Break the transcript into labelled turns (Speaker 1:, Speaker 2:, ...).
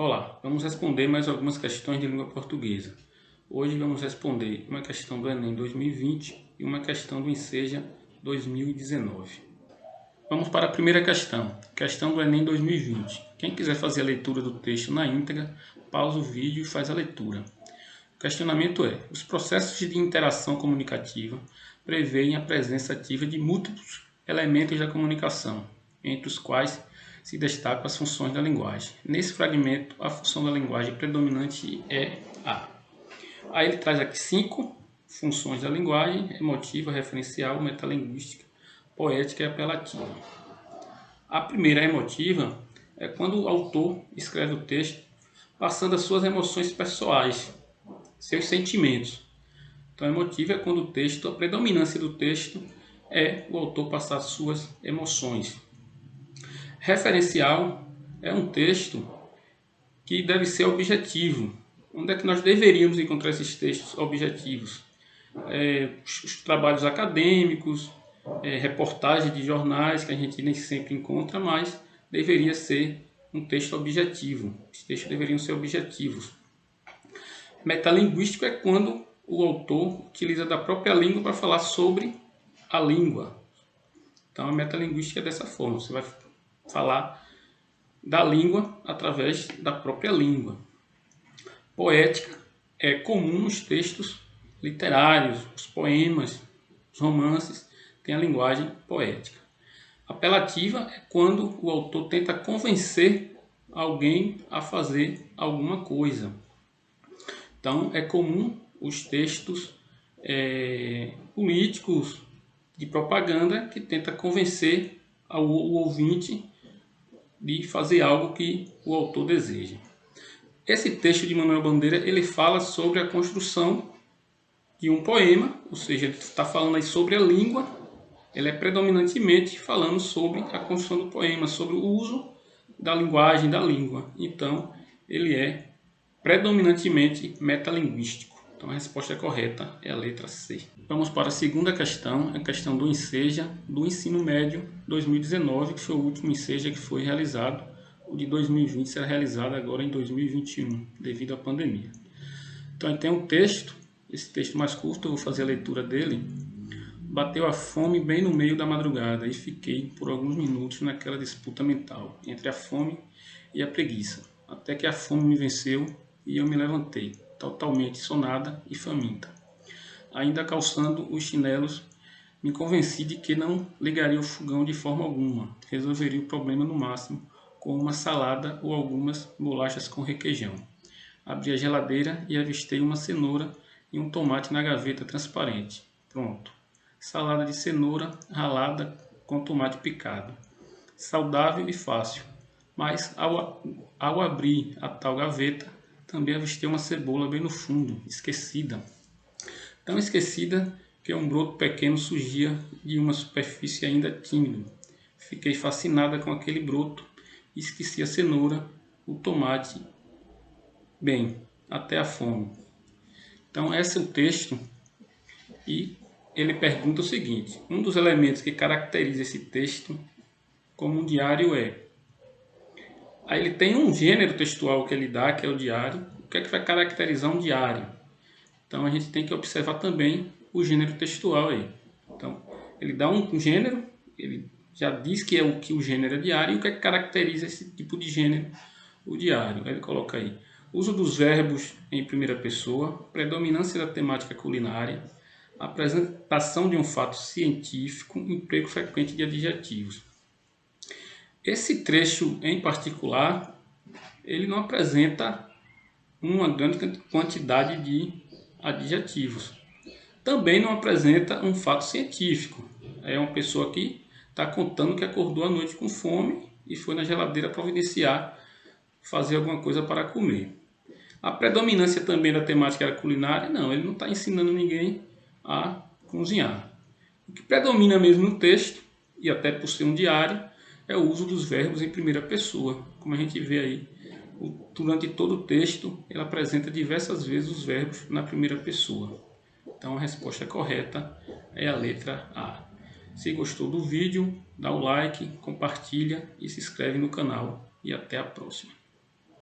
Speaker 1: Olá, vamos responder mais algumas questões de língua portuguesa. Hoje vamos responder uma questão do Enem 2020 e uma questão do Enseja 2019. Vamos para a primeira questão do Enem 2020. Quem quiser fazer a leitura do texto na íntegra, pausa o vídeo e faz a leitura. O questionamento é: os processos de interação comunicativa prevêem a presença ativa de múltiplos elementos da comunicação, entre os quais se destacam as funções da linguagem. Nesse fragmento, a função da linguagem predominante é a. Aí ele traz aqui 5 funções da linguagem: emotiva, referencial, metalinguística, poética e apelativa. A primeira, emotiva, é quando o autor escreve o texto passando as suas emoções pessoais, seus sentimentos. Então, emotiva é quando a predominância do texto é o autor passar suas emoções. Referencial é um texto que deve ser objetivo. Onde é que nós deveríamos encontrar esses textos objetivos? Os trabalhos acadêmicos, reportagens de jornais que a gente nem sempre encontra, mas deveria ser um texto objetivo. Os textos deveriam ser objetivos. Metalinguístico é quando o autor utiliza da própria língua para falar sobre a língua. Então a metalinguística é dessa forma, você vai falar da língua através da própria língua. Poética é comum nos textos literários, os poemas, os romances, tem a linguagem poética. Apelativa é quando o autor tenta convencer alguém a fazer alguma coisa. Então é comum os textos políticos de propaganda que tenta convencer o ouvinte de fazer algo que o autor deseja. Esse texto de Manuel Bandeira, ele fala sobre a construção de um poema, ou seja, ele está falando aí sobre a língua, ele é predominantemente falando sobre a construção do poema, sobre o uso da linguagem, da língua. Então, ele é predominantemente metalinguístico. Então, a resposta correta é a letra C. Vamos para a segunda questão, a questão do Enseja do Ensino Médio 2019, que foi o último Enseja que foi realizado. O de 2020 será realizado agora em 2021, devido à pandemia. Então, tem um texto, esse texto mais curto, eu vou fazer a leitura dele. Bateu a fome bem no meio da madrugada e fiquei por alguns minutos naquela disputa mental entre a fome e a preguiça, até que a fome me venceu e eu me levantei, totalmente sonada e faminta. Ainda calçando os chinelos, me convenci de que não ligaria o fogão de forma alguma, resolveria o problema no máximo com uma salada ou algumas bolachas com requeijão. Abri a geladeira e avistei uma cenoura e um tomate na gaveta transparente. Pronto. Salada de cenoura ralada com tomate picado. Saudável e fácil. Mas ao abrir a tal gaveta, também avistei uma cebola bem no fundo, esquecida. Tão esquecida que um broto pequeno surgia de uma superfície ainda tímida. Fiquei fascinada com aquele broto e esqueci a cenoura, o tomate, bem, até a fome. Então esse é o texto e ele pergunta o seguinte: um dos elementos que caracteriza esse texto como um diário é... Aí ele tem um gênero textual que ele dá, que é o diário. O que é que vai caracterizar um diário? Então a gente tem que observar também o gênero textual aí. Então ele dá um gênero, ele já diz que o gênero é diário, e o que é que caracteriza esse tipo de gênero, o diário. Aí ele coloca aí: uso dos verbos em primeira pessoa, predominância da temática culinária, apresentação de um fato científico, emprego frequente de adjetivos. Esse trecho em particular, ele não apresenta uma grande quantidade de adjetivos. Também não apresenta um fato científico. É uma pessoa que está contando que acordou à noite com fome e foi na geladeira providenciar, fazer alguma coisa para comer. A predominância também da temática culinária, não, ele não está ensinando ninguém a cozinhar. O que predomina mesmo no texto, e até por ser um diário, é o uso dos verbos em primeira pessoa. Como a gente vê aí, durante todo o texto, ele apresenta diversas vezes os verbos na primeira pessoa. Então a resposta correta é a letra A. Se gostou do vídeo, dá o like, compartilha e se inscreve no canal. E até a próxima.